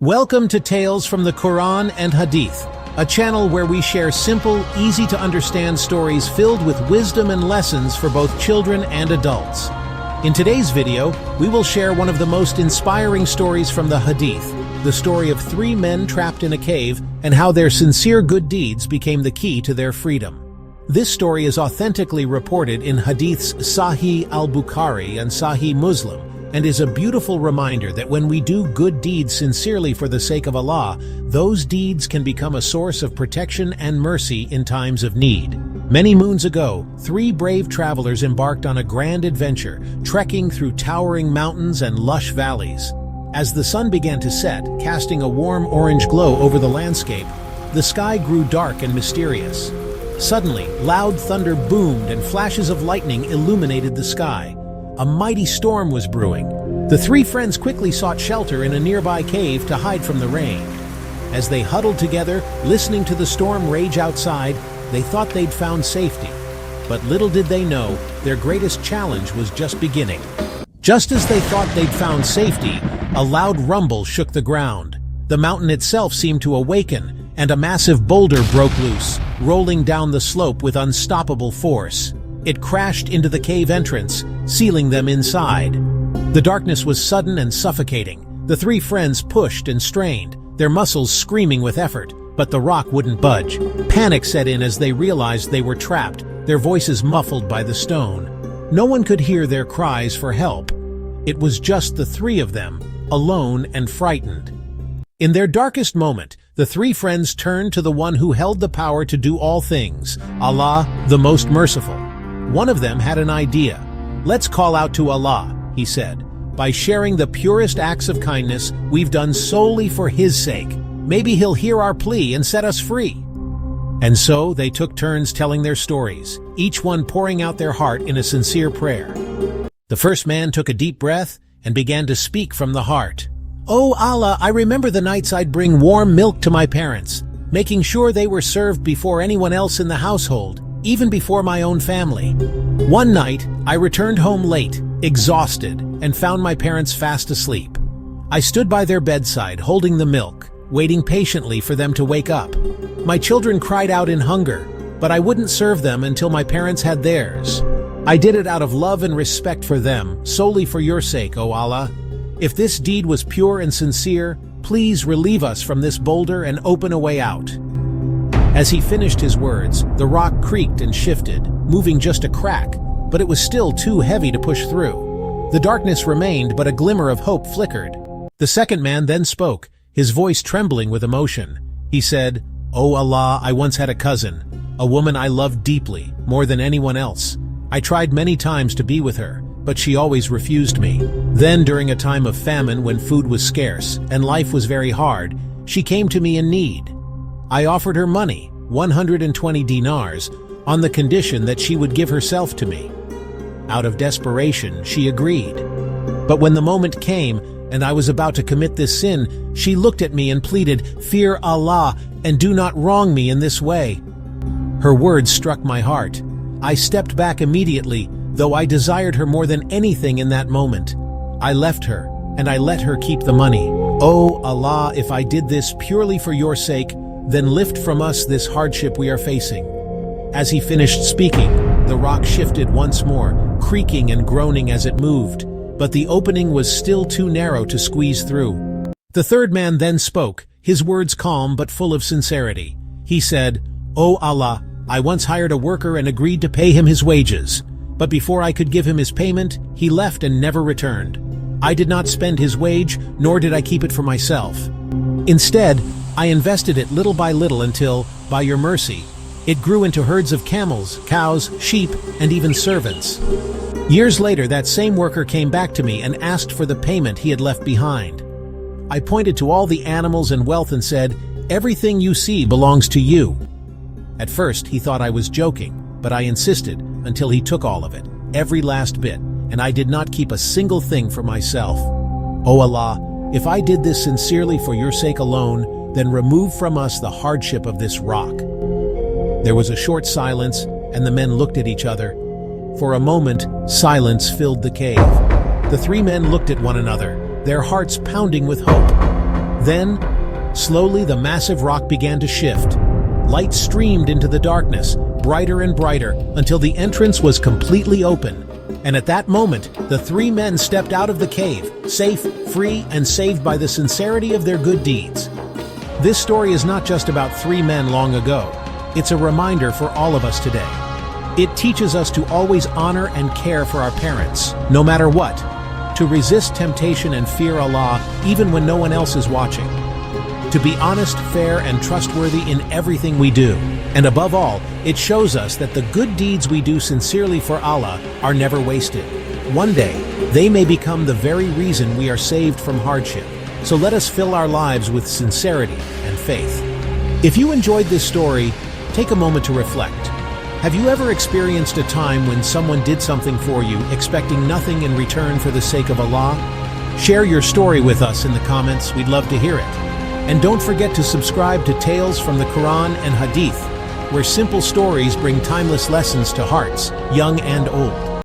Welcome to Tales from the Quran and Hadith, a channel where we share simple, easy-to-understand stories filled with wisdom and lessons for both children and adults. In today's video, we will share one of the most inspiring stories from the Hadith, the story of three men trapped in a cave and how their sincere good deeds became the key to their freedom. This story is authentically reported in Hadith's Sahih al-Bukhari and Sahih Muslim, and is a beautiful reminder that when we do good deeds sincerely for the sake of Allah, those deeds can become a source of protection and mercy in times of need. Many moons ago, three brave travelers embarked on a grand adventure, trekking through towering mountains and lush valleys. As the sun began to set, casting a warm orange glow over the landscape, the sky grew dark and mysterious. Suddenly, loud thunder boomed and flashes of lightning illuminated the sky. A mighty storm was brewing. The three friends quickly sought shelter in a nearby cave to hide from the rain. As they huddled together, listening to the storm rage outside, they thought they'd found safety. But little did they know, their greatest challenge was just beginning. Just as they thought they'd found safety, a loud rumble shook the ground. The mountain itself seemed to awaken, and a massive boulder broke loose, rolling down the slope with unstoppable force. It crashed into the cave entrance, sealing them inside. The darkness was sudden and suffocating. The three friends pushed and strained, their muscles screaming with effort, but the rock wouldn't budge. Panic set in as they realized they were trapped, their voices muffled by the stone. No one could hear their cries for help. It was just the three of them, alone and frightened. In their darkest moment, the three friends turned to the one who held the power to do all things, Allah, the Most Merciful. One of them had an idea. "Let's call out to Allah," he said. "By sharing the purest acts of kindness we've done solely for His sake. Maybe He'll hear our plea and set us free." And so they took turns telling their stories, each one pouring out their heart in a sincere prayer. The first man took a deep breath and began to speak from the heart. "Oh Allah, I remember the nights I'd bring warm milk to my parents, making sure they were served before anyone else in the household, even before my own family. One night, I returned home late, exhausted, and found my parents fast asleep. I stood by their bedside, holding the milk, waiting patiently for them to wake up. My children cried out in hunger, but I wouldn't serve them until my parents had theirs. I did it out of love and respect for them, solely for your sake, O Allah. If this deed was pure and sincere, please relieve us from this boulder and open a way out." As he finished his words, the rock creaked and shifted, moving just a crack, but it was still too heavy to push through. The darkness remained, but a glimmer of hope flickered. The second man then spoke, his voice trembling with emotion. He said, "O Allah, I once had a cousin, a woman I loved deeply, more than anyone else. I tried many times to be with her, but she always refused me. Then, during a time of famine when food was scarce and life was very hard, she came to me in need. I offered her money, 120 dinars, on the condition that she would give herself to me. Out of desperation, she agreed. But when the moment came, and I was about to commit this sin, she looked at me and pleaded, 'Fear Allah, and do not wrong me in this way.' Her words struck my heart. I stepped back immediately, though I desired her more than anything in that moment. I left her, and I let her keep the money. O Allah, if I did this purely for your sake, then lift from us this hardship we are facing." As he finished speaking, the rock shifted once more, creaking and groaning as it moved, but the opening was still too narrow to squeeze through. The third man then spoke, his words calm but full of sincerity. He said, "O Allah, I once hired a worker and agreed to pay him his wages. But before I could give him his payment, he left and never returned. I did not spend his wage, nor did I keep it for myself. Instead, I invested it little by little until, by your mercy, it grew into herds of camels, cows, sheep, and even servants. Years later, that same worker came back to me and asked for the payment he had left behind. I pointed to all the animals and wealth and said, 'Everything you see belongs to you.' At first, he thought I was joking, but I insisted until he took all of it, every last bit, and I did not keep a single thing for myself. O Allah, if I did this sincerely for your sake alone, then remove from us the hardship of this rock." There was a short silence, and the men looked at each other. For a moment, silence filled the cave. The three men looked at one another, their hearts pounding with hope. Then, slowly the massive rock began to shift. Light streamed into the darkness, brighter and brighter, until the entrance was completely open. And at that moment, the three men stepped out of the cave, safe, free, and saved by the sincerity of their good deeds. This story is not just about three men long ago. It's a reminder for all of us today. It teaches us to always honor and care for our parents, no matter what, to resist temptation and fear Allah even when no one else is watching, to be honest, fair, and trustworthy in everything we do. And above all, it shows us that the good deeds we do sincerely for Allah are never wasted. One day, they may become the very reason we are saved from hardship. So let us fill our lives with sincerity and faith. If you enjoyed this story, take a moment to reflect. Have you ever experienced a time when someone did something for you, expecting nothing in return for the sake of Allah? Share your story with us in the comments. We'd love to hear it. And don't forget to subscribe to Tales from the Quran and Hadith, where simple stories bring timeless lessons to hearts, young and old.